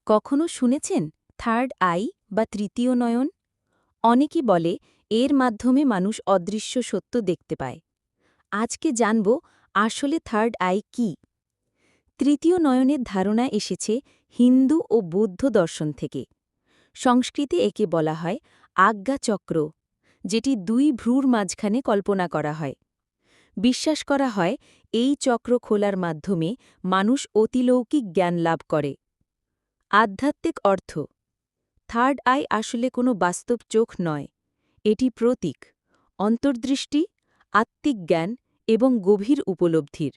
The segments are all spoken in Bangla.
কখনো শুনেছেন থার্ড আই বা তৃতীয় নয়ন? অনেকেই বলে এর মাধ্যমে মানুষ অদৃশ্য সত্য দেখতে পায়। আজকে জানব আসলে থার্ড আই কি। তৃতীয় নয়নের ধারণা এসেছে হিন্দু ও বৌদ্ধ দর্শন থেকে। সংস্কৃতে একে বলা হয় আজ্ঞাচক্র, যেটি দুই ভ্রুর মাঝখানে কল্পনা করা হয়। বিশ্বাস করা হয় এই চক্র খোলার মাধ্যমে মানুষ অতিলৌকিক জ্ঞান লাভ করে। আধ্যাত্মিক অর্থ: থার্ড আই আসলে কোনো বাস্তব চোখ নয়, এটি প্রতীক, অন্তর্দৃষ্টি, আত্মিক জ্ঞান এবং গভীর উপলব্ধির।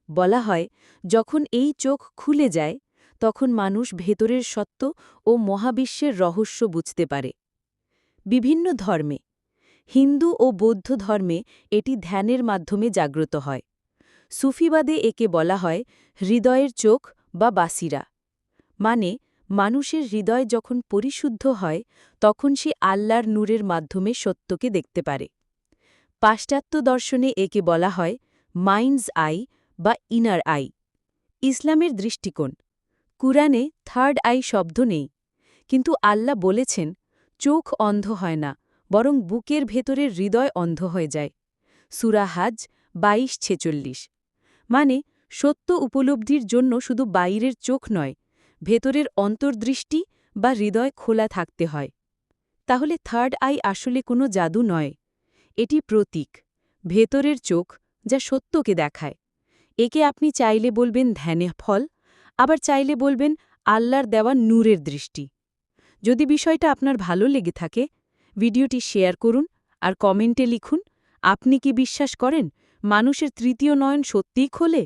বলা হয় যখন এই চোখ খুলে যায় তখন মানুষ ভেতরের সত্য ও মহাবিশ্বের রহস্য বুঝতে পারে। বিভিন্ন ধর্মে, হিন্দু ও বৌদ্ধ ধর্মে এটি ধ্যানের মাধ্যমে জাগ্রত হয়। সুফিবাদে একে বলা হয় হৃদয়ের চোখ বা বাসিরা, মানে মানুষের হৃদয় যখন পরিশুদ্ধ হয় তখন সে আল্লাহর নূরের মাধ্যমে সত্যকে দেখতে পারে। পাশ্চাত্য দর্শনে একে বলা হয় মাইন্ডস আই বা ইনার আই। ইসলামের দৃষ্টিকোণ: কুরআনে থার্ড আই শব্দ নেই, কিন্তু আল্লাহ বলেছেন চোখ অন্ধ হয় না, বরং বুকের ভেতরের হৃদয় অন্ধ হয়ে যায়। সূরা হাজ ২২-৪৬। মানে সত্য উপলব্ধির জন্য শুধু বাইরের চোখ নয়, ভেতরের অন্তর্দৃষ্টি বা হৃদয় খোলা থাকতে হয়। তাহলে থার্ড আই আসলে কোনো জাদু নয়, এটি প্রতীক, ভেতরের চোখ যা সত্যকে দেখায়। একে আপনি চাইলে বলবেন ধ্যানের ফল, আবার চাইলে বলবেন আল্লাহর দেওয়া নূরের দৃষ্টি। যদি বিষয়টা আপনার ভালো লেগে থাকে, ভিডিওটি শেয়ার করুন আর কমেন্টে লিখুন আপনি কি বিশ্বাস করেন মানুষের তৃতীয় নয়ন সত্যিই খোলে।